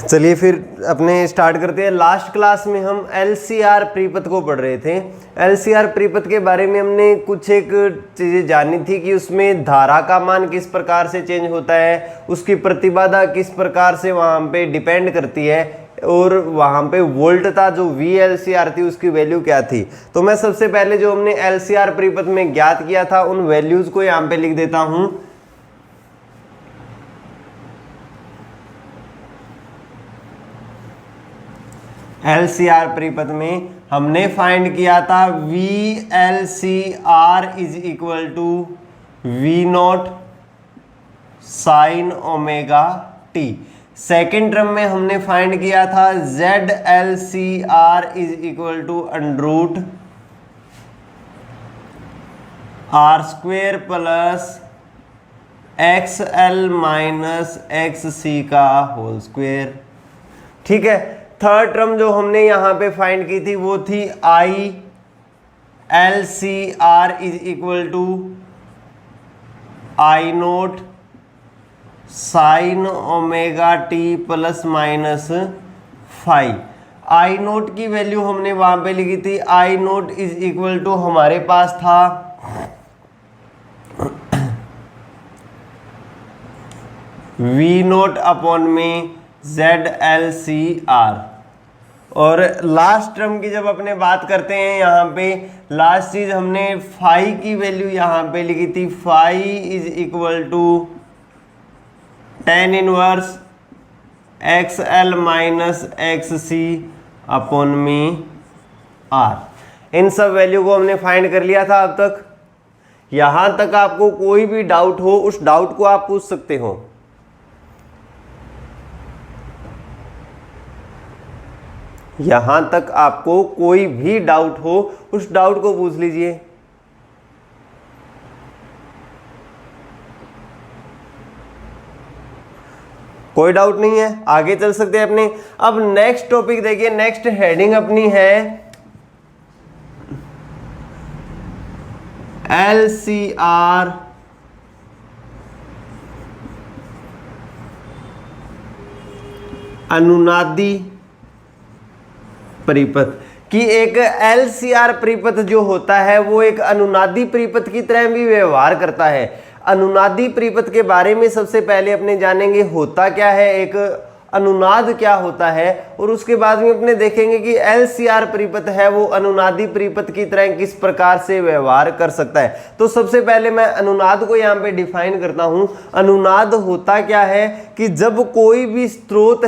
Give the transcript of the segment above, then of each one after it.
चलिए फिर अपने स्टार्ट करते हैं। लास्ट क्लास में हम LCR प्रीपथ को पढ़ रहे थे। LCR प्रीपथ के बारे में हमने कुछ एक चीज़ें जानी थी कि उसमें धारा का मान किस प्रकार से चेंज होता है, उसकी प्रतिबाधा किस प्रकार से वहाँ पे डिपेंड करती है, और वहाँ पे वोल्टता जो VLCR थी उसकी वैल्यू क्या थी। तो मैं सबसे पहले जो हमने LCR प्रीपथ में ज्ञात किया था उन वैल्यूज़ को यहाँ पे लिख देता हूँ। LCR प्रीपथ में हमने फाइंड किया था VLCR is equal to V0 sine omega t। Second term में हमने फाइंड किया था ZLCR is equal to under root R square plus XL minus XC का होल स्क्वेयर। ठीक है। थर्ड टर्म जो हमने यहाँ पे फाइंड की थी वो थी ILCR is equal to I0 sine omega t plus minus 5। I0 की वैल्यू हमने वहां पे लिखी थी, I0 इज इक्वल टू हमारे पास था V0 अपॉन में ZLCR। और लास्ट टर्म की जब अपने बात करते हैं यहाँ पे लास्ट चीज हमने फाई की वैल्यू यहाँ पे लिखी थी, phi is equal to tan inverse XL minus XC upon में R। इन सब वैल्यू को हमने फाइंड कर लिया था अब तक। यहां तक आपको कोई भी डाउट हो उस डाउट को आप पूछ सकते हो। यहां तक आपको कोई भी डाउट हो उस डाउट को पूछ लीजिए। कोई डाउट नहीं है, आगे चल सकते हैं अपने। अब नेक्स्ट टॉपिक देखिए, नेक्स्ट हेडिंग अपनी है LCR अनुनादी परिपथ। कि एक LCR परिपथ जो होता है वो एक अनुनादी परिपथ की तरह भी व्यवहार करता है। अनुनादी परिपथ के बारे में सबसे पहले अपने जानेंगे होता क्या है, एक अनुनाद क्या होता है, और उसके बाद में अपने देखेंगे कि LCR परिपथ है वो अनुनादी परिपथ की तरह किस प्रकार से व्यवहार कर सकता है। तो सबसे पहले मैं अनुनाद को यहाँ पे डिफाइन करता हूँ। अनुनाद होता क्या है कि जब कोई भी स्रोत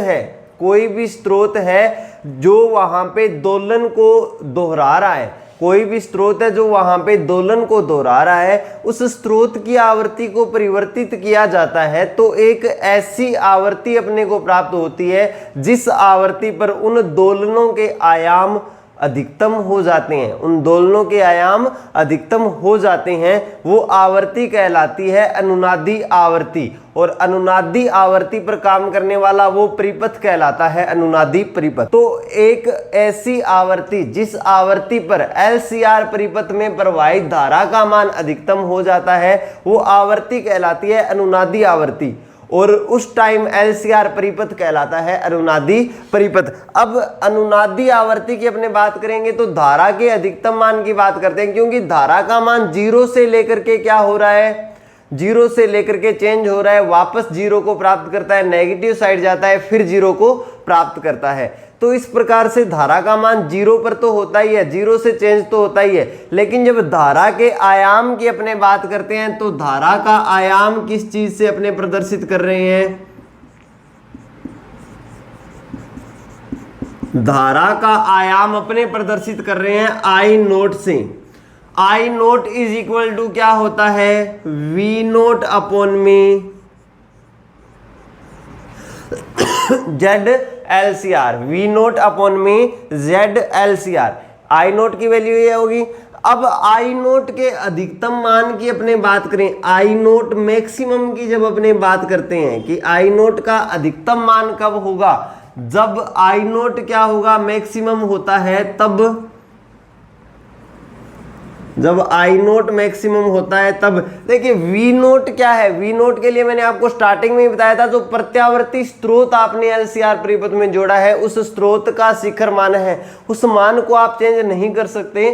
है जो वहां पे दोलन को दोहरा रहा है, कोई भी स्रोत है जो वहां पे दोलन को दोहरा रहा है, उस स्रोत की आवृत्ति को परिवर्तित किया जाता है तो एक ऐसी आवृत्ति अपने को प्राप्त होती है जिस आवृत्ति पर उन दोलनों के आयाम अधिकतम हो जाते हैं, उन दोलनों के आयाम अधिकतम हो जाते हैं। वो आवृत्ति कहलाती है अनुनादी आवृत्ति, और अनुनादी आवृत्ति पर काम करने वाला वो परिपथ कहलाता है अनुनादी परिपथ। तो एक ऐसी आवृत्ति जिस आवृत्ति पर LCR परिपथ में प्रवाहित धारा का मान अधिकतम हो जाता है वो आवृत्ति कहलाती है अनुनादी आवृत्ति, और उस टाइम LCR परिपथ कहलाता है अनुनादी परिपथ। अब अनुनादी आवृत्ति की अपने बात करेंगे तो धारा के अधिकतम मान की बात करते हैं, क्योंकि धारा का मान 0 से लेकर के क्या हो रहा है, 0 से लेकर के चेंज हो रहा है, वापस 0 को प्राप्त करता है, नेगेटिव साइड जाता है, फिर 0 को प्राप्त करता है। तो इस प्रकार से धारा का मान 0 पर तो होता ही है, 0 से चेंज तो होता ही है। लेकिन जब धारा के आयाम की अपने बात करते हैं तो धारा का आयाम किस चीज से अपने प्रदर्शित कर रहे हैं, धारा का आयाम अपने प्रदर्शित कर रहे हैं I0 से। I0 इज इक्वल टू क्या होता है, V0 अपॉन में ZLCR, V0 अपॉन में ZLCR। I0 की वैल्यू ये होगी। अब I0 के अधिकतम मान की अपने बात करें, I0 मैक्सिमम की जब अपने बात करते हैं कि I0 का अधिकतम मान कब होगा, जब I0 क्या होगा मैक्सिमम होता है तब जब आई नोट मैक्सिमम होता है तब देखिए वी नोट क्या है, वी नोट के लिए मैंने आपको स्टार्टिंग में ही बताया था, जो प्रत्यावर्ती स्रोत आपने एलसीआर परिपथ में जोड़ा है उस स्रोत का शिखर मान है, उस मान को आप चेंज नहीं कर सकते।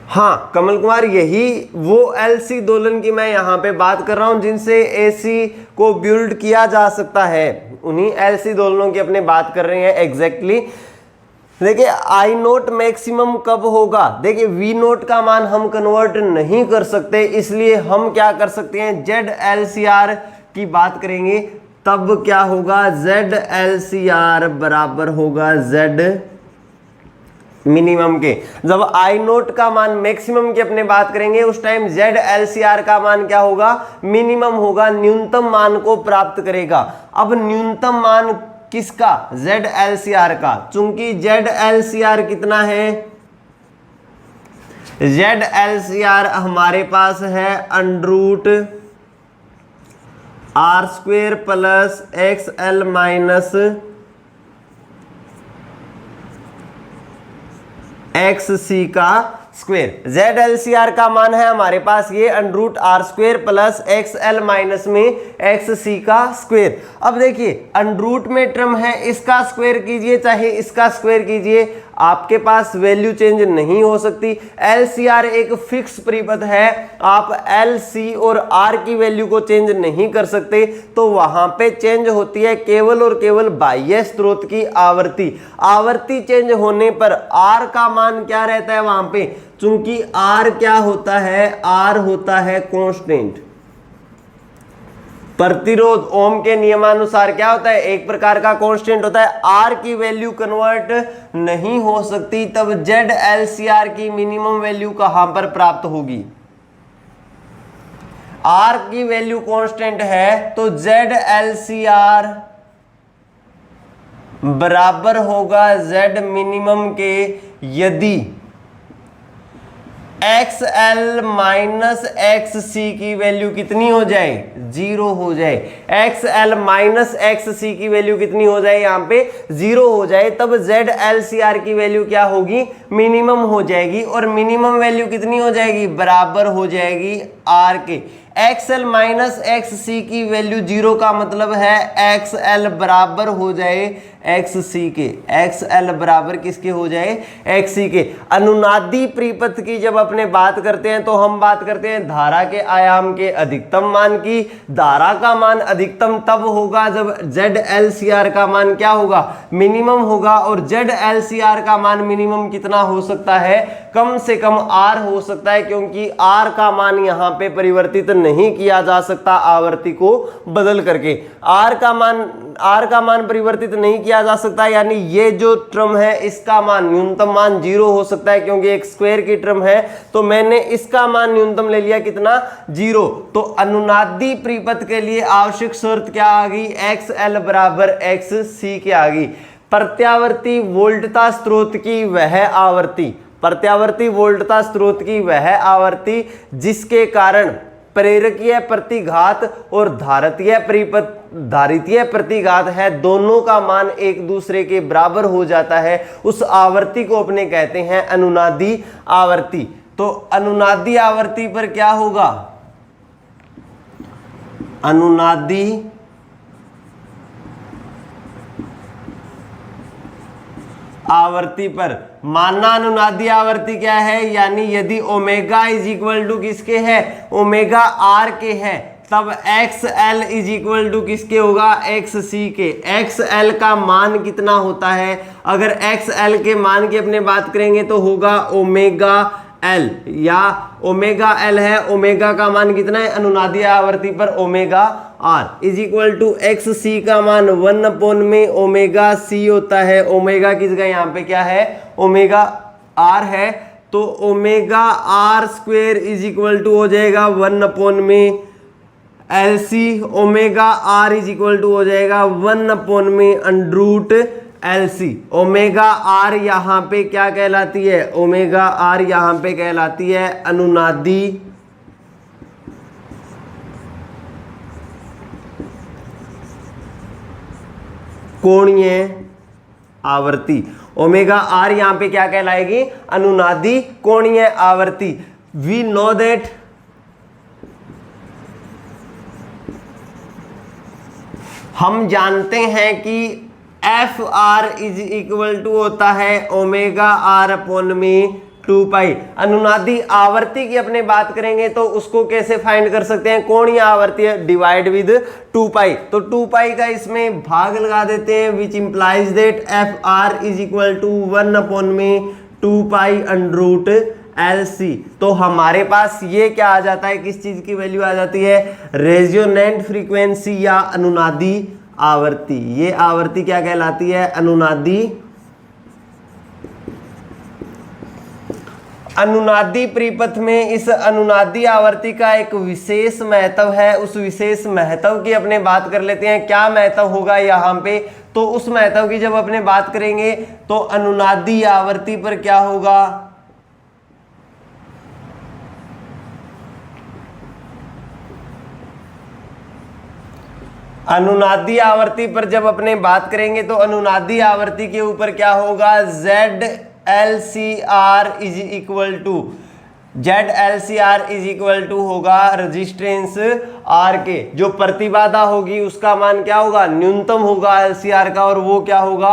हाँ कमल कुमार, यही वो एलसी दोलन की मैं यहाँ पे बात कर रहा हूं जिनसे एसी को बिल्ड किया जा सकता है, उन्हीं एलसी दोलनों की अपने बात कर रहे हैं एग्जैक्टली। देखिए आई नोट मैक्सिमम कब होगा, देखिए वी नोट का मान हम कन्वर्ट नहीं कर सकते, इसलिए हम क्या कर सकते हैं, जेड एलसीआर की बात करेंगे। तब क्या होगा, जेड एलसीआर बराबर होगा जेड मिनिमम के। जब आई नोट का मान मैक्सिमम की अपने बात करेंगे उस टाइम जेड एलसीआर का मान क्या होगा, मिनिमम होगा, न्यूनतम मान को प्राप्त करेगा। अब न्यूनतम मान किसका, जेड एलसीआर का, चूंकि जेड एलसीआर कितना है, जेड एलसीआर हमारे पास है under root R square plus X L minus X C का स्क्वेयर। जेड एलसीआर का मान है हमारे पास ये under root R square plus X L minus में एक्स सी का स्क्वेयर। अब देखिए अंडरूट में टर्म है, इसका स्क्वायर कीजिए चाहे इसका स्क्वायर कीजिए, आपके पास वैल्यू चेंज नहीं हो सकती। एलसीआर एक फिक्स परिपथ है, आप एल सी और आर की वैल्यू को चेंज नहीं कर सकते, तो वहां पे चेंज होती है केवल और केवल बाह्य स्रोत की आवर्ती। आवर्ती चेंज होने पर आर का मान क्या रहता है वहां पे, चूंकि आर क्या होता है, आर होता है कांस्टेंट। प्रतिरोध ओम के नियमानुसार क्या होता है, एक प्रकार का कांस्टेंट होता है, आर की वैल्यू कन्वर्ट नहीं हो सकती, तब जेड एलसीआर की मिनिमम वैल्यू कहां पर प्राप्त होगी, आर की वैल्यू कांस्टेंट है तो जेड एलसीआर बराबर होगा जेड मिनिमम के, यदि एक्स एल माइनस एक्स सी की वैल्यू कितनी हो जाए, जीरो हो जाए। एक्स एल माइनस एक्स सी की वैल्यू कितनी हो जाए, यहां पे जीरो हो जाए, तब जेड एल सी आर की वैल्यू क्या होगी, मिनिमम हो जाएगी, और मिनिमम वैल्यू कितनी हो जाएगी, बराबर हो जाएगी आर के। एक्स एल माइनस एक्स सी की वैल्यू जीरो का मतलब है एक्स एल बराबर हो जाए एक्स सी के, एक्स एल बराबर किसके हो जाए, एक्स सी के। अनुनादी परिपथ की जब अपने बात करते हैं तो हम बात करते हैं धारा के आयाम के अधिकतम मान की। धारा का मान अधिकतम तब होगा जब जेड एल सी आर का मान क्या होगा, मिनिमम होगा, और जेड एल सी आर का मान मिनिमम कितना हो सकता है, कम से कम आर हो सकता है, क्योंकि आर का मान यहां पे परिवर्तित नहीं किया जा सकता आवर्ती को बदल करके। आर का मान परिवर्तित नहीं किया जा सकता, यानी ये जो टर्म है इसका मान न्यूनतम मान जीरो हो सकता है, क्योंकि एक स्क्वायर की टर्म है, तो मैंने इसका मान न्यूनतम ले लिया कितना, जीरो। तो अनुनादी परिपथ के लिए आवश्यक शर्त क्या आ गई, एक्स एल बराबर एक्स सी के आ गई। प्रत्यावर्ती वोल्टता स्रोत की वह आवर्ती, प्रत्यावर्ती वोल्टता स्रोत की वह आवर्ती जिसके कारण प्रेरकीय प्रतिघात और धारितीय प्रतिघात है, दोनों का मान एक दूसरे के बराबर हो जाता है, उस आवर्ती को अपने कहते हैं अनुनादी आवर्ती। तो अनुनादी आवर्ती पर क्या होगा, अनुनादी आवर्ती पर मानना अनुनादी आवर्ती क्या है, यानी यदि ओमेगा इज इक्वल टू किसके है, ओमेगा आर के है, तब X L is equal to किसके होगा, एक्स सी के। एक्स एल का मान कितना होता है, अगर एक्स एल के मान की अपने बात करेंगे तो होगा ओमेगा एल, या ओमेगा एल है, ओमेगा का मान कितना है अनुनादी आवर्ती पर, omega R is equal to X C का मान 1 में ओमेगा सी होता है, ओमेगा की जगह यहाँ पे क्या है, ओमेगा आर है, तो omega R square is equal to हो जाएगा 1 में L C, omega R is equal to हो जाएगा 1 में under root L C. Omega R यहां पे क्या कहलाती है, ओमेगा आर यहां पे कहलाती है अनुनादी कोणीय आवर्ती। ओमेगा आर यहाँ पे क्या कहलाएगी, अनुनादी कोणीय आवर्ती। वी नो दैट हम जानते हैं कि F R is equal to होता है ओमेगा आर अपॉन में 2 पाई। अनुनादी आवर्ती की अपने बात करेंगे तो उसको कैसे फाइंड कर सकते हैं, कोणीय आवर्ती डिवाइड विद 2 पाई, तो 2 पाई का इसमें भाग लगा देते हैं, which implies that F R is equal to 1 upon में 2 पाई अंडर रूट LC। तो हमारे पास ये क्या आ जाता है, किस चीज की वैल्यू आ जाती है, रेजोनेंट फ्रीक्वेंसी या अनुनादी आवर्ती। ये आवर्ती क्या कहलाती है, अनुनादी अनुनादी परिपथ में इस अनुनादी आवर्ती का एक विशेष महत्व है। उस विशेष महत्व की अपने बात कर लेते हैं, क्या महत्व होगा यहाँ पे, तो उस महत्व की जब अपने बात करेंगे तो अनुनादी आवर्ती पर क्या होगा, अनुनादी आवर्ती पर जब अपने बात करेंगे तो अनुनादी आवर्ती के ऊपर क्या होगा, ZLCR is equal to ZLCR is equal to होगा रेजिस्टेंस R के, जो प्रतिबाधा होगी उसका मान क्या होगा, न्यूनतम होगा LCR का, और वो क्या होगा,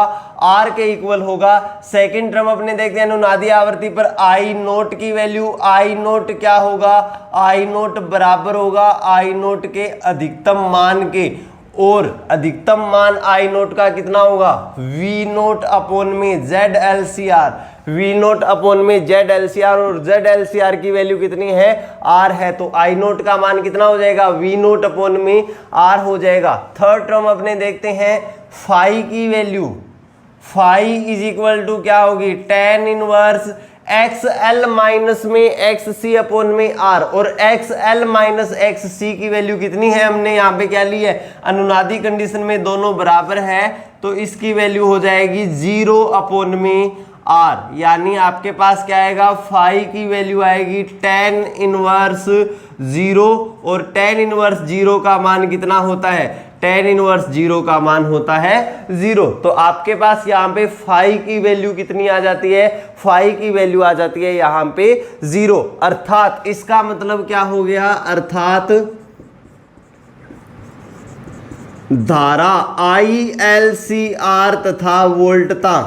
R के इक्वल होगा। सेकंड टर्म अपने देखते हैं अनुनादी आवर्ती पर I नोट की वैल्यू, I नोट क्या होगा, I नोट बराबर होगा I नोट के अधिकतम मान के, और अधिकतम मान I नोट का कितना होगा, V नोट अपॉन में ZLCR, V नोट अपॉन में ZLCR, और ZLCR की वैल्यू कितनी है, R है, तो I नोट का मान कितना हो जाएगा, V नोट अपॉन में R हो जाएगा। थर्ड टर्म अपने देखते हैं फाई की value, phi is equal to क्या होगी, tan इनवर्स XL माइनस में XC अपॉन में R, और XL माइनस XC की वैल्यू कितनी है, हमने यहाँ पे क्या ली है, अनुनादी कंडीशन में दोनों बराबर है, तो इसकी वैल्यू हो जाएगी 0 अपॉन में R, यानी आपके पास क्या आएगा, फाई की वैल्यू आएगी tan इनवर्स 0, और tan इनवर्स 0 का मान कितना होता है, tan इनवर्स 0 का मान होता है 0। तो आपके पास यहाँ पे फाई की वैल्यू कितनी आ जाती है, फाई की वैल्यू आ जाती है यहाँ पे 0, अर्थात इसका मतलब क्या हो गया, अर्थात धारा ILCR तथा वोल्टता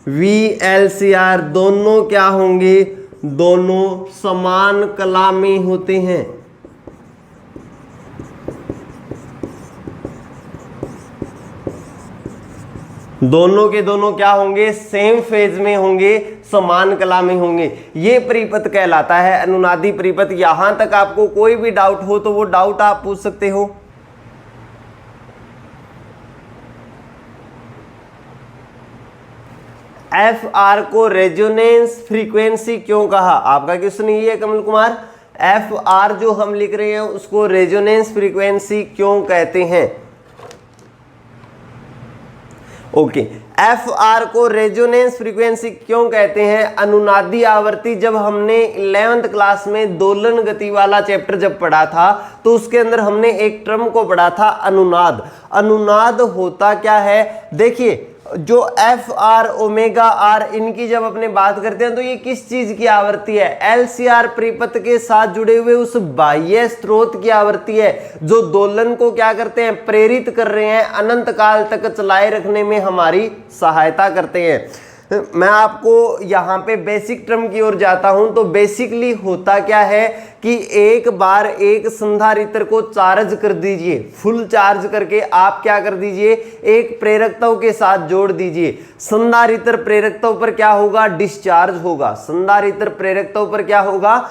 VLCR दोनों क्या होंगे, दोनों समान कला में होते हैं। दोनों के दोनों क्या होंगे, सेम फेज में होंगे, समान कला में होंगे। ये परिपथ कहलाता है अनुनादी परिपथ। यहां तक आपको कोई भी डाउट हो तो वो डाउट आप पूछ सकते हो। FR को रेजोनेंस फ्रीक्वेंसी क्यों कहा, आपका क्वेश्चन ये है कमल कुमार, FR जो हम लिख रहे हैं उसको रेजोनेंस फ्रीक्वेंसी क्यों कहते हैं। ओके, FR को रेजोनेंस फ्रीक्वेंसी क्यों कहते हैं, अनुनादी आवर्ती जब हमने 11th क्लास में दोलन गति वाला चैप्टर जब पढ़ा था तो उसके अंदर हमने एक टर्म को पढ़ा था अनुनाद। अनुनाद होता क्या है, देखिए जो FR ओमेगा R इनकी जब अपने बात करते हैं तो ये किस चीज की आवृत्ति है, LCR परिपथ के साथ जुड़े हुए उस बाह्य स्रोत की आवृत्ति है जो दोलन को क्या करते हैं, प्रेरित कर रहे हैं, अनंत काल तक चलाए रखने में हमारी सहायता करते हैं। मैं आपको यहाँ पे बेसिक टर्म की ओर जाता हूं तो बेसिकली होता क्या है कि एक बार एक संधारित्र को चार्ज कर दीजिए, फुल चार्ज करके आप क्या कर दीजिए, एक प्रेरकत्व के साथ जोड़ दीजिए। संधारित्र प्रेरकत्व पर क्या होगा, डिस्चार्ज होगा। संधारित्र प्रेरकत्व पर क्या होगा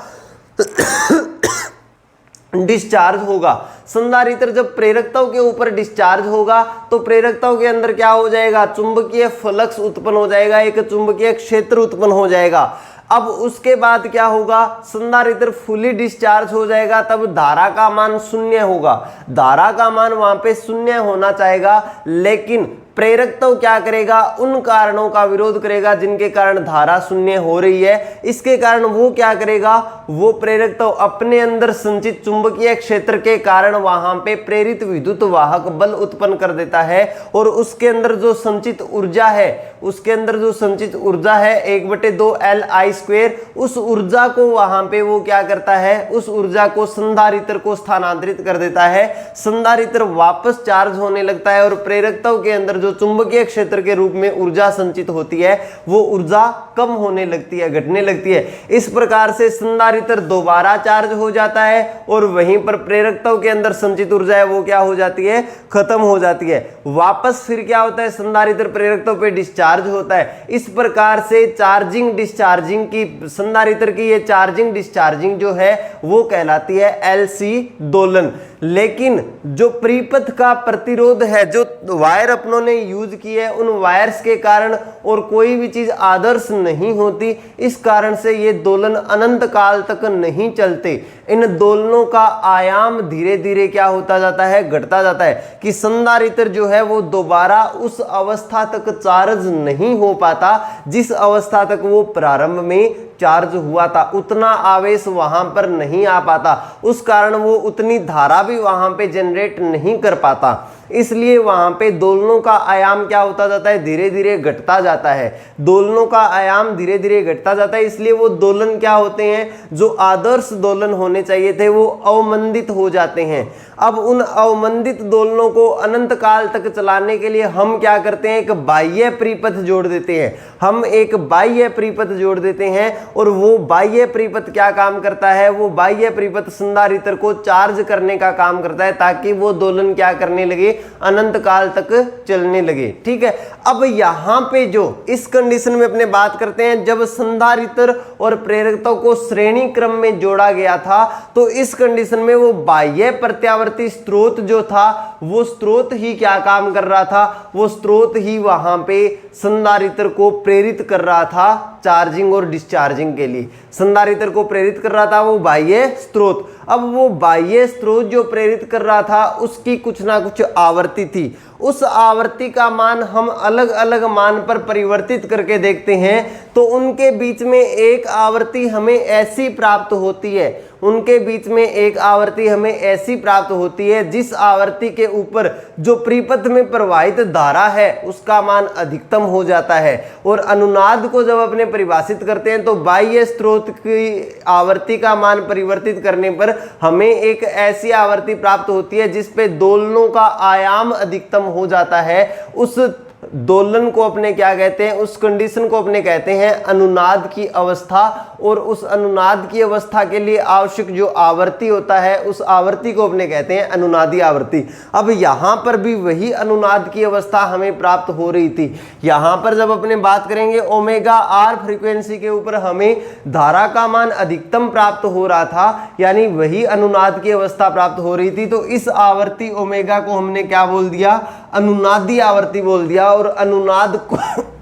डिस्चार्ज होगा। संधारित्र जब प्रेरकत्व के ऊपर डिस्चार्ज होगा तो प्रेरकत्व के अंदर क्या हो जाएगा, चुंबकीय फ्लक्स उत्पन्न हो जाएगा, एक चुंबकीय क्षेत्र उत्पन्न हो जाएगा। अब उसके बाद क्या होगा, संधारित्र फुली डिस्चार्ज हो जाएगा, तब धारा का मान शून्य होगा। धारा का मान वहां पे शून्य होना चाहेगा, लेकिन प्रेरकत्व क्या करेगा, उन कारणों का विरोध करेगा जिनके कारण धारा शून्य हो रही है। इसके कारण वो क्या करेगा, वो प्रेरक तो अपने अंदर संचित चुंबकीय क्षेत्र के कारण वहां पे प्रेरित विद्युत वाहक बल उत्पन्न कर देता है, और उसके अंदर जो संचित ऊर्जा है, उसके अंदर जो संचित ऊर्जा है 1/2 Li², उस ऊर्जा को वहां पे वो क्या करता है, उस ऊर्जा को संधारित्र को स्थानांतरित कर देता है। संधारित्र वापस चार्ज होने लगता है और प्रेरकत्व के अंदर जो चुंबकीय क्षेत्र के रूप में ऊर्जा संचित होती है वो ऊर्जा कम होने लगती है, घटने लगती है। इस प्रकार से संधारित्र दोबारा चार्ज हो जाता है और वहीं पर प्रेरकत्व के अंदर संचित ऊर्जा है वो क्या हो जाती है, खत्म हो जाती है। वापस फिर क्या होता है, संधारित्र प्रेरकत्व पे डिस्चार्ज होता है। इस प्रकार से चार्जिंग डिस्चार्जिंग की, संधारित्र की ये चार्जिंग डिस्चार्जिंग जो है वो कहलाती है LC दोलन। लेकिन जो परिपथ का प्रतिरोध है, जो वायर अपनों ने यूज किए है, उन वायर्स के कारण और कोई भी चीज आदर्श नहीं होती, इस कारण से ये दोलन अनंत काल तक नहीं चलते। इन दोलनों का आयाम धीरे धीरे क्या होता जाता है, घटता जाता है, कि संधारित्र जो है वो दोबारा उस अवस्था तक चार्ज नहीं हो पाता जिस अवस्था तक वो प्रारंभ में चार्ज हुआ था। उतना आवेश वहां पर नहीं आ पाता, उस कारण वो उतनी धारा भी वहां पे जनरेट नहीं कर पाता। इसलिए वहां पे दोलनों का आयाम क्या होता जाता है, धीरे धीरे घटता जाता है। दोलनों का आयाम धीरे धीरे घटता जाता है, इसलिए वो दोलन क्या होते हैं, जो आदर्श दोलन होने चाहिए थे वो अवमंदित हो जाते हैं। अब उन अवमंदित दोलनों को अनंत काल तक चलाने के लिए हम क्या करते हैं, एक बाह्य परिपथ जोड़ देते हैं। हम एक बाह्य परिपथ जोड़ देते हैं और वो बाह्य परिपथ क्या काम करता है, वो बाह्य परिपथ संधारित्र को चार्ज करने का काम करता है, ताकि वो दोलन क्या करने लगे, अनंत काल तक चलने लगे। ठीक है। अब यहां पे जो इस कंडीशन में अपने बात करते हैं, जब संधारित्र और प्रेरकत्व को श्रेणी क्रम में जोड़ा गया था, तो इस कंडीशन में वो बाह्य प्रत्यावर्ती स्रोत जो था, वो स्रोत ही क्या काम कर रहा था, वो स्रोत ही वहां पे संधारित्र को प्रेरित कर रहा था चार्जिंग और डिस्चार्जिंग के लिए। संधारित्र को प्रेरित कर रहा था वो बाह्य स्रोत। अब वो बाह्य स्रोत जो प्रेरित कर रहा था उसकी कुछ ना कुछ आवृत्ति थी। उस आवृत्ति का मान हम अलग अलग मान पर परिवर्तित करके देखते हैं, तो उनके बीच में एक आवृत्ति हमें ऐसी प्राप्त होती है, उनके बीच में एक आवृत्ति हमें ऐसी प्राप्त होती है जिस आवृत्ति के ऊपर जो परिपथ में प्रवाहित धारा है उसका मान अधिकतम हो जाता है। और अनुनाद को जब अपने परिभाषित करते हैं तो बाह्य स्रोत की आवृत्ति का मान परिवर्तित करने पर हमें एक ऐसी आवृत्ति प्राप्त होती है जिस पे दोलनों का आयाम अधिकतम हो जाता है। उस दोलन को अपने क्या कहते हैं, उस कंडीशन को अपने कहते हैं अनुनाद की अवस्था। और उस अनुनाद की अवस्था के लिए आवश्यक जो आवृत्ति होता है उस आवृत्ति को अपने कहते हैं अनुनादी आवृत्ति। अब यहां पर भी वही अनुनाद की अवस्था हमें प्राप्त हो रही थी। यहां पर जब अपने बात करेंगे ω/R फ्रीक्वेंसी के ऊपर हमें धारा का मान अधिकतम प्राप्त हो रहा था, यानी वही अनुनाद की अवस्था प्राप्त हो रही थी। तो इस आवृत्ति ω को हमने क्या बोल दिया, अनुनादी आवृत्ति बोल दिया। और अनुनाद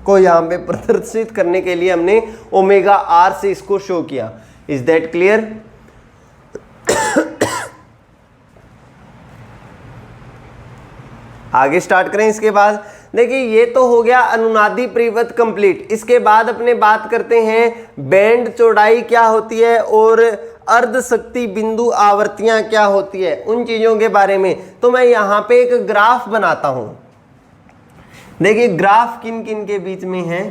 को यहाँ पे प्रदर्शित करने के लिए हमने ω/R से इसको शो किया। Is that clear? आगे स्टार्ट करें। इसके बाद देखिए ये तो हो गया अनुनादी परिपथ कंप्लीट। इसके बाद अपने बात करते हैं बैंड चौड़ाई क्या होती है और अर्ध शक्ति बिंदु आवृत्तियां क्या होती है, उन चीजों के बारे में। तो मैं यहां पे एक ग्राफ बनाता हूं। देखिए ग्राफ किन किन के बीच में है,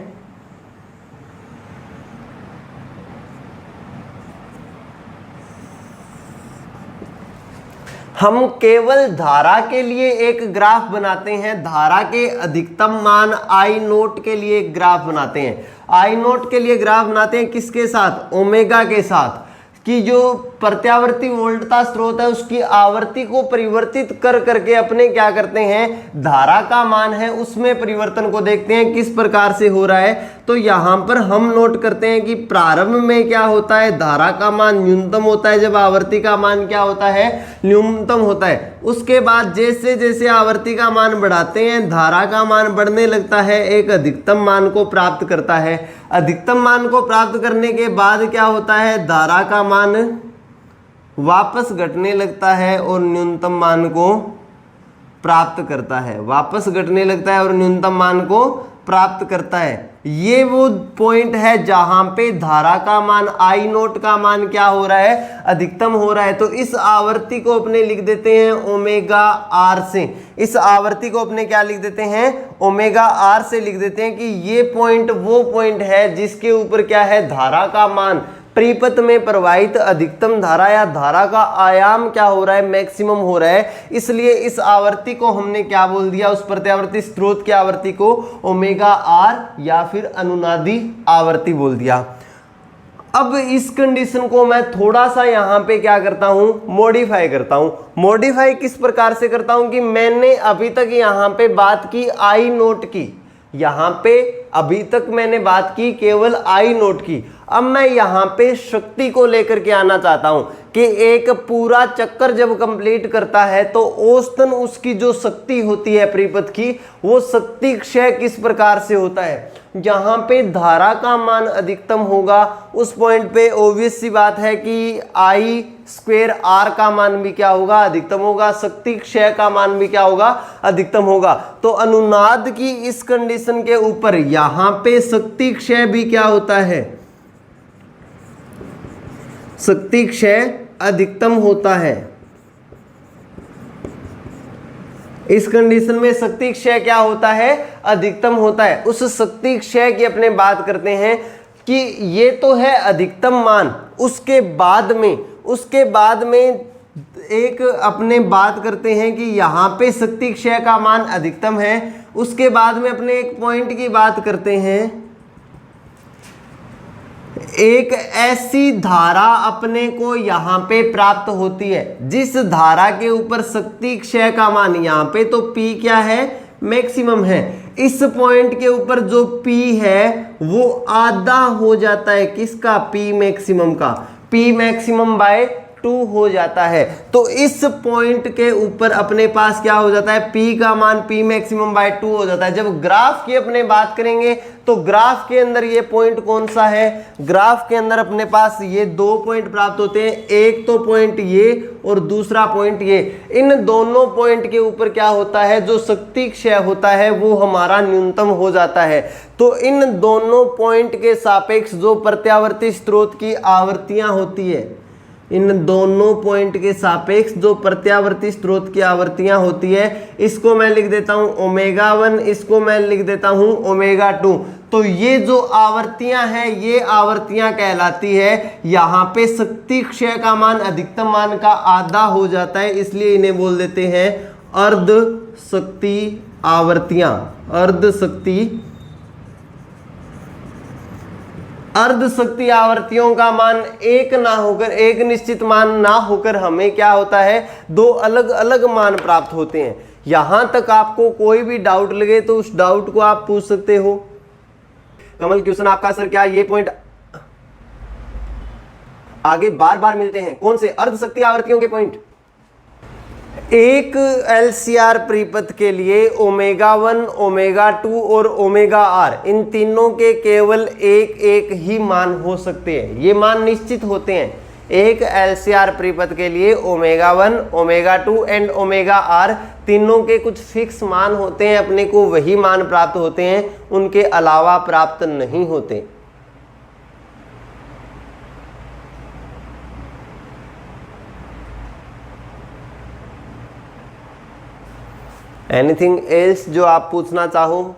हम केवल धारा के लिए एक ग्राफ बनाते हैं। धारा के अधिकतम मान I0 के लिए एक ग्राफ बनाते हैं। I0 के लिए ग्राफ बनाते हैं किसके साथ, ओमेगा के साथ, कि जो प्रत्यावर्ती वोल्टता स्रोत है उसकी आवृत्ति को परिवर्तित कर करके अपने क्या करते हैं, धारा का मान है उसमें परिवर्तन को देखते हैं किस प्रकार से हो रहा है। तो यहां पर हम नोट करते हैं कि प्रारंभ में क्या होता है, धारा का मान न्यूनतम होता है जब आवृत्ति का मान क्या होता है, न्यूनतम होता है। उसके बाद जैसे जैसे आवृत्ति का मान बढ़ाते हैं धारा का मान बढ़ने लगता है, एक अधिकतम मान को प्राप्त करता है। अधिकतम मान को प्राप्त करने के बाद क्या होता है, धारा का मान वापस घटने लगता है और न्यूनतम मान को प्राप्त करता है, वापस घटने लगता है और न्यूनतम मान को प्राप्त करता है। ये वो पॉइंट है जहां पे धारा का मान आई नोट का मान क्या हो रहा है, अधिकतम हो रहा है। तो इस आवर्ती को अपने लिख देते हैं ओमेगा आर से, इस आवर्ती को अपने क्या लिख देते हैं, ओमेगा आर से लिख देते हैं कि ये पॉइंट वो पॉइंट है जिसके ऊपर क्या है, धारा का मान, परिपथ में प्रवाहित अधिकतम धारा या धारा का आयाम क्या हो रहा है, मैक्सिमम हो रहा है। इसलिए इस आवर्ती को हमने क्या बोल दिया, उस प्रत्यावर्ती स्रोत की आवर्ती को ओमेगा आर या फिर अनुनादी आवर्ती बोल दिया। अब इस कंडीशन को मैं थोड़ा सा यहां पे क्या करता हूं, मॉडिफाई करता हूं। मॉडिफाई किस प्रकार से करता हूं कि मैंने अभी तक यहां पे बात की आई नोट की, यहां पे अभी तक मैंने बात की केवल आई नोट की। अब मैं यहां पे शक्ति को लेकर के आना चाहता हूं कि एक पूरा चक्कर जब कंप्लीट करता है तो औसतन उसकी जो शक्ति होती है परिपथ की, वो शक्ति क्षय किस प्रकार से होता है। जहां पे धारा का मान अधिकतम होगा उस पॉइंट पे ऑब्वियस सी बात है कि आई स्क्वायर आर का मान भी क्या होगा, अधिकतम होगा, शक्ति क्षय का मान भी क्या होगा, अधिकतम होगा। तो अनुनाद की इस कंडीशन के ऊपर यहां पे शक्ति क्षय भी क्या होता है, शक्ति क्षय अधिकतम होता है। इस कंडीशन में शक्ति क्षय क्या होता है, अधिकतम होता है। उस शक्ति क्षय की अपने बात करते हैं कि ये तो है अधिकतम मान, उसके बाद में एक अपने बात करते हैं कि यहाँ पे शक्ति क्षय का मान अधिकतम है। उसके बाद में अपने एक पॉइंट की बात करते हैं, एक ऐसी धारा अपने को यहां पे प्राप्त होती है जिस धारा के ऊपर शक्ति क्षय का मान, यहां पे तो P क्या है, मैक्सिमम है। इस पॉइंट के ऊपर जो P है वो आधा हो जाता है किसका, P मैक्सिमम का, P मैक्सिमम बाय 2 हो जाता है। तो इस पॉइंट के ऊपर अपने पास क्या हो जाता है, P का मान P मैक्सिमम बाय 2 हो जाता है। जब ग्राफ की अपने बात करेंगे तो ग्राफ के अंदर ये पॉइंट कौन सा है, ग्राफ के अंदर अपने पास ये 2 पॉइंट प्राप्त होते हैं, एक तो पॉइंट ये और दूसरा पॉइंट ये। इन दोनों पॉइंट के ऊपर क्या होता है, जो शक्ति क्षय होता है वो हमारा न्यूनतम हो जाता है। तो इन दोनों पॉइंट के सापेक्ष जो प्रत्यावर्ती स्रोत की आवर्तियां होती है, इन दोनों पॉइंट के सापेक्ष जो प्रत्यावर्ती स्रोत की आवर्तियां होती है, इसको मैं लिख देता हूं ओमेगा 1, इसको मैं लिख देता हूं ओमेगा 2। तो ये जो आवर्तियां हैं ये आवर्तियां कहलाती है, यहाँ पे शक्ति क्षय का मान अधिकतम मान का आधा हो जाता है, इसलिए इन्हें बोल देते हैं अर्ध शक्ति आवर्तियां। अर्ध शक्ति आवर्तियों का मान एक ना होकर, एक निश्चित मान ना होकर हमें क्या होता है, 2 अलग अलग मान प्राप्त होते हैं। यहां तक आपको कोई भी डाउट लगे तो उस डाउट को आप पूछ सकते हो। कमल क्वेश्चन आपका सर क्या ये पॉइंट आगे बार बार मिलते हैं, कौन से, अर्ध शक्ति आवर्तियों के पॉइंट। एक एलसीआर परिपथ के लिए ओमेगा 1, ओमेगा 2 और ओमेगा आर, इन तीनों के केवल एक एक ही मान हो सकते हैं, ये मान निश्चित होते हैं। एक एलसीआर परिपथ के लिए omega 1, omega 2 and omega R तीनों के कुछ फिक्स मान होते हैं, अपने को वही मान प्राप्त होते हैं, उनके अलावा प्राप्त नहीं होते। एनीथिंग एल्स जो आप पूछना चाहो।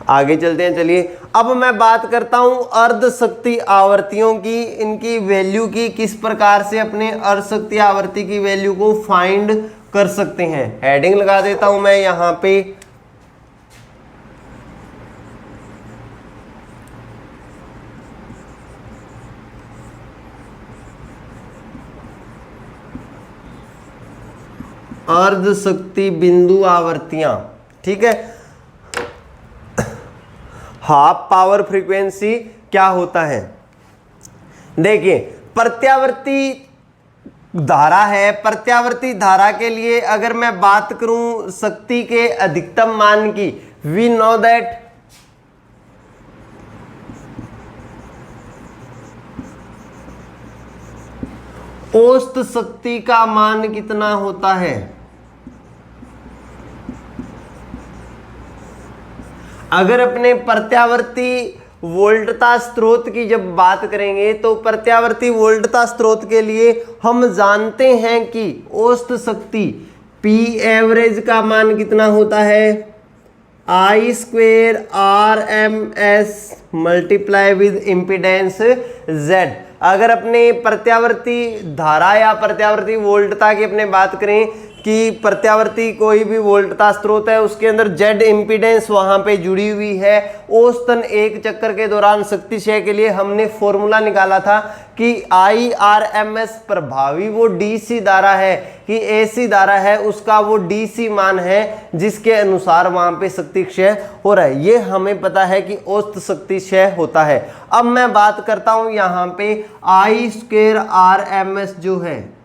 आगे चलते हैं, चलिए अब मैं बात करता हूं अर्ध शक्ति आवर्तियों की, इनकी वैल्यू की, किस प्रकार से अपने अर्ध शक्ति आवर्ती की वैल्यू को फाइंड कर सकते हैं। हेडिंग लगा देता हूं मैं यहां पे, अर्ध शक्ति बिंदु आवर्तियां, ठीक है। हाफ पावर फ्रीक्वेंसी क्या होता है, देखिए प्रत्यावर्ती धारा है, प्रत्यावर्ती धारा के लिए अगर मैं बात करूं शक्ति के अधिकतम मान की, वी नो दैट औसत शक्ति का मान कितना होता है? अगर अपने प्रत्यावर्ती वोल्टता स्रोत की जब बात करेंगे तो प्रत्यावर्ती वोल्टता स्रोत के लिए हम जानते हैं कि औसत शक्ति P एवरेज का मान कितना होता है? I square RMS multiply with impedance Z। अगर अपने प्रत्यावर्ती धारा या प्रत्यावर्ती वोल्टता की अपने बात करें कि प्रत्यावर्ती कोई भी वोल्टता स्रोत है, उसके अंदर Z इम्पीडेंस वहां पे जुड़ी हुई है। औसतन एक चक्कर के दौरान शक्ति क्षय के लिए हमने फॉर्मूला निकाला था कि IRMS प्रभावी वो DC धारा है कि AC धारा है, उसका वो DC मान है जिसके अनुसार वहां पे शक्ति क्षय हो रहा है। ये हमें पता है कि औसत शक्ति क्षय होता है। अब मैं बात करता हूं यहां पे I स्क्वेयर RMS जो है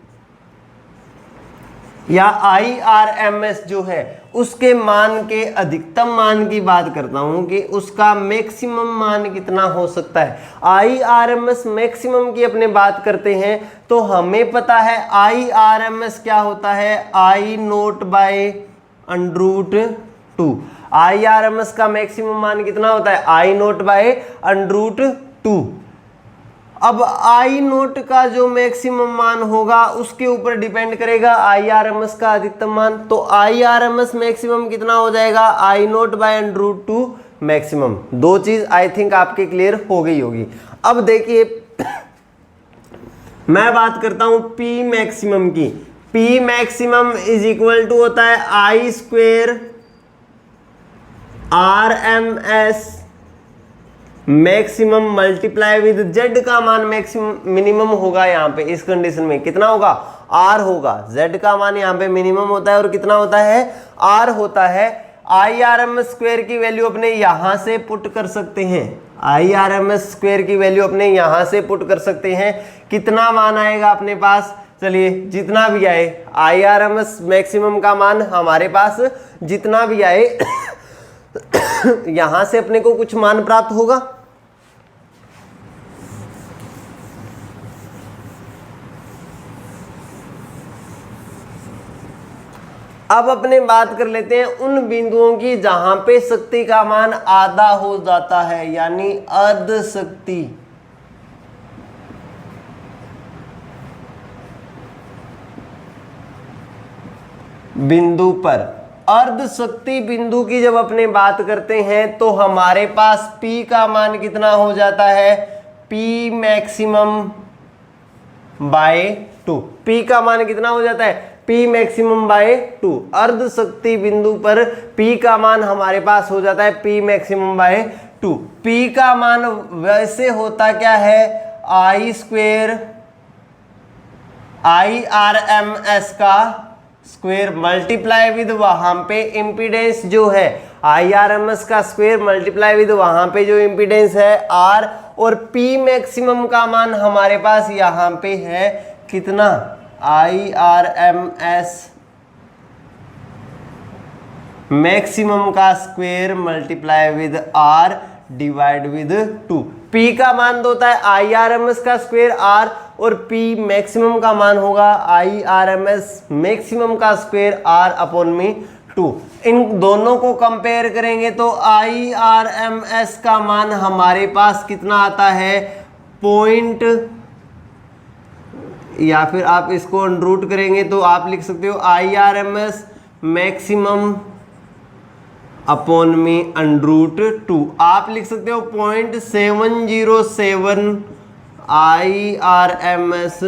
या IRMS जो है उसके मान के अधिकतम मान की बात करता हूं कि उसका मैक्सिमम मान कितना हो सकता है। IRMS मैक्सिमम की अपने बात करते हैं तो हमें पता है IRMS क्या होता है? I note by √2। IRMS का मैक्सिमम मान कितना होता है? I note by √2। अब I नोट का जो मैक्सिमम मान होगा उसके ऊपर डिपेंड करेगा IRMS का अधिकतम मान। तो IRMS मैक्सिमम कितना हो जाएगा? I note by √2 maximum. दो चीज आई थिंक आपके क्लियर हो गई होगी। अब देखिए मैं बात करता हूं P मैक्सिमम की। P maximum is equal to होता है I square RMS maximum multiply with Z का मान मैक्सिमम मिनिमम होगा। यहाँ पे इस कंडीशन में कितना होगा? R होगा। Z का मान यहाँ पे मिनिमम होता है और कितना होता है? R होता है। IRMS स्क्वायर की वैल्यू अपने यहां से पुट कर सकते हैं। IRMS स्क्वायर की वैल्यू अपने यहां से पुट कर सकते हैं। कितना मान आएगा अपने पास? चलिए जितना भी आए IRMS मैक्सिमम का मान हमारे पास जितना भी आए यहां से अपने को कुछ मान प्राप्त होगा। अब अपने बात कर लेते हैं उन बिंदुओं की जहां पे शक्ति का मान आधा हो जाता है, यानी अर्ध शक्ति। बिंदु पर अर्ध शक्ति बिंदु की जब अपने बात करते हैं तो हमारे पास P का मान कितना हो जाता है? P maximum bye 2। P का मान कितना हो जाता है? P maximum bye 2। अर्ध शक्ति बिंदु पर P का मान हमारे पास हो जाता है P मैक्सिमम बाय 2। P का मान वैसे होता क्या है? I स्क्वेयर IRMS का स्क्वेयर मल्टीप्लाई विद वहां पे इम्पीडेंस जो है IRMS का स्क्वेयर मल्टीप्लाई विद वहां पे जो इम्पीडेंस है R, और P मैक्सिमम का मान हमारे पास यहां पे है कितना? IRMS मैक्सिमम का square multiply with R divide with 2। P का मान होता है IRMS का स्क्वेयर R और P मैक्सिमम का मान होगा IRMS मैक्सिमम का स्क्वेयर R अपॉन में 2। इन दोनों को कंपेयर करेंगे तो IRMS का मान हमारे पास कितना आता है? पॉइंट, या फिर आप इसको अनरूट करेंगे तो आप लिख सकते हो IRMS मैक्सिमम अपॉन में √2। आप लिख सकते हो 0.707 IRMS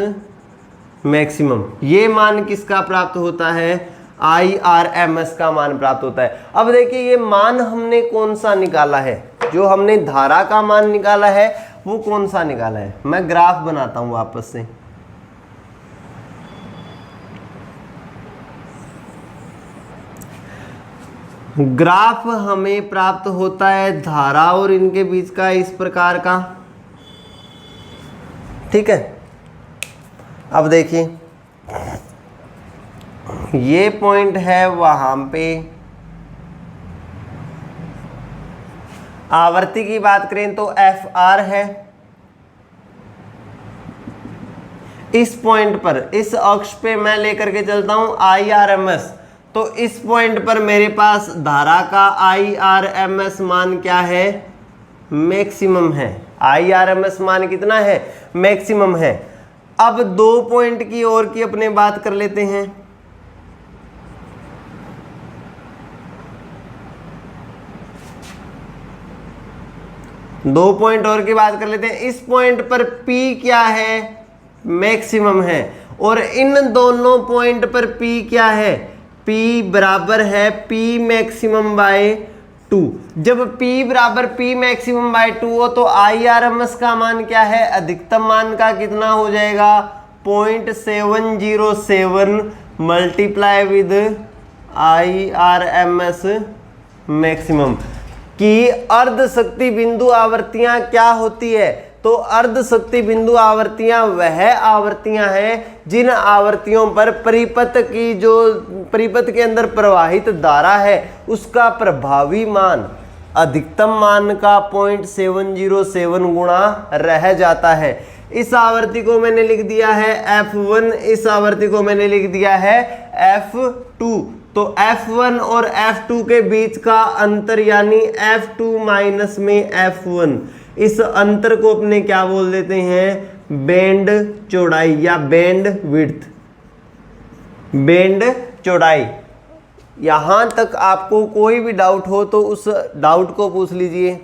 मैक्सिमम। ये मान किसका प्राप्त होता है? IRMS का मान प्राप्त होता है। अब देखिए ये मान हमने कौन सा निकाला है? जो हमने धारा का मान निकाला है वो कौन सा निकाला है? मैं ग्राफ बनाता हूं वापस से। ग्राफ हमें प्राप्त होता है धारा और इनके बीच का इस प्रकार का, ठीक है। अब देखिए ये पॉइंट है, वहां पे आवर्ती की बात करें तो FR है। इस पॉइंट पर, इस अक्ष पे मैं लेकर के चलता हूं IRMS, तो इस पॉइंट पर मेरे पास धारा का IRMS मान क्या है, मैक्सिमम है। IRMS मान कितना है, मैक्सिमम है। अब 2 पॉइंट की और की अपने बात कर लेते हैं। दो पॉइंट और की बात कर लेते हैं। इस पॉइंट पर P क्या है, मैक्सिमम है, और इन दोनों पॉइंट पर P क्या है, P बराबर है P मैक्सिमम बाय 2। जब P बराबर P मैक्सिमम बाय 2 हो तो IRMS का मान क्या है, अधिकतम मान का कितना हो जाएगा, 0.707 मल्टीप्लाई विद IRMS मैक्सिमम। कि अर्ध शक्ति बिंदु आवर्तियां क्या होती है, तो अर्ध शक्ति बिंदु आवर्तियां वह आवर्तियां हैं जिन आवर्तियों पर परिपथ की, जो परिपथ के अंदर प्रवाहित धारा है उसका प्रभावी मान अधिकतम मान का 0.707 गुणा रह जाता है। इस आवर्ती को मैंने लिख दिया है F1, इस आवर्ती को मैंने लिख दिया है F2। तो F1 और F2 के बीच का अंतर यानी F2 माइनस में F1, इस अंतर को अपने क्या बोल देते हैं, बैंड चौड़ाई या बैंड विड्थ, बैंड चौड़ाई। यहां तक आपको कोई भी डाउट हो तो उस डाउट को पूछ लीजिए।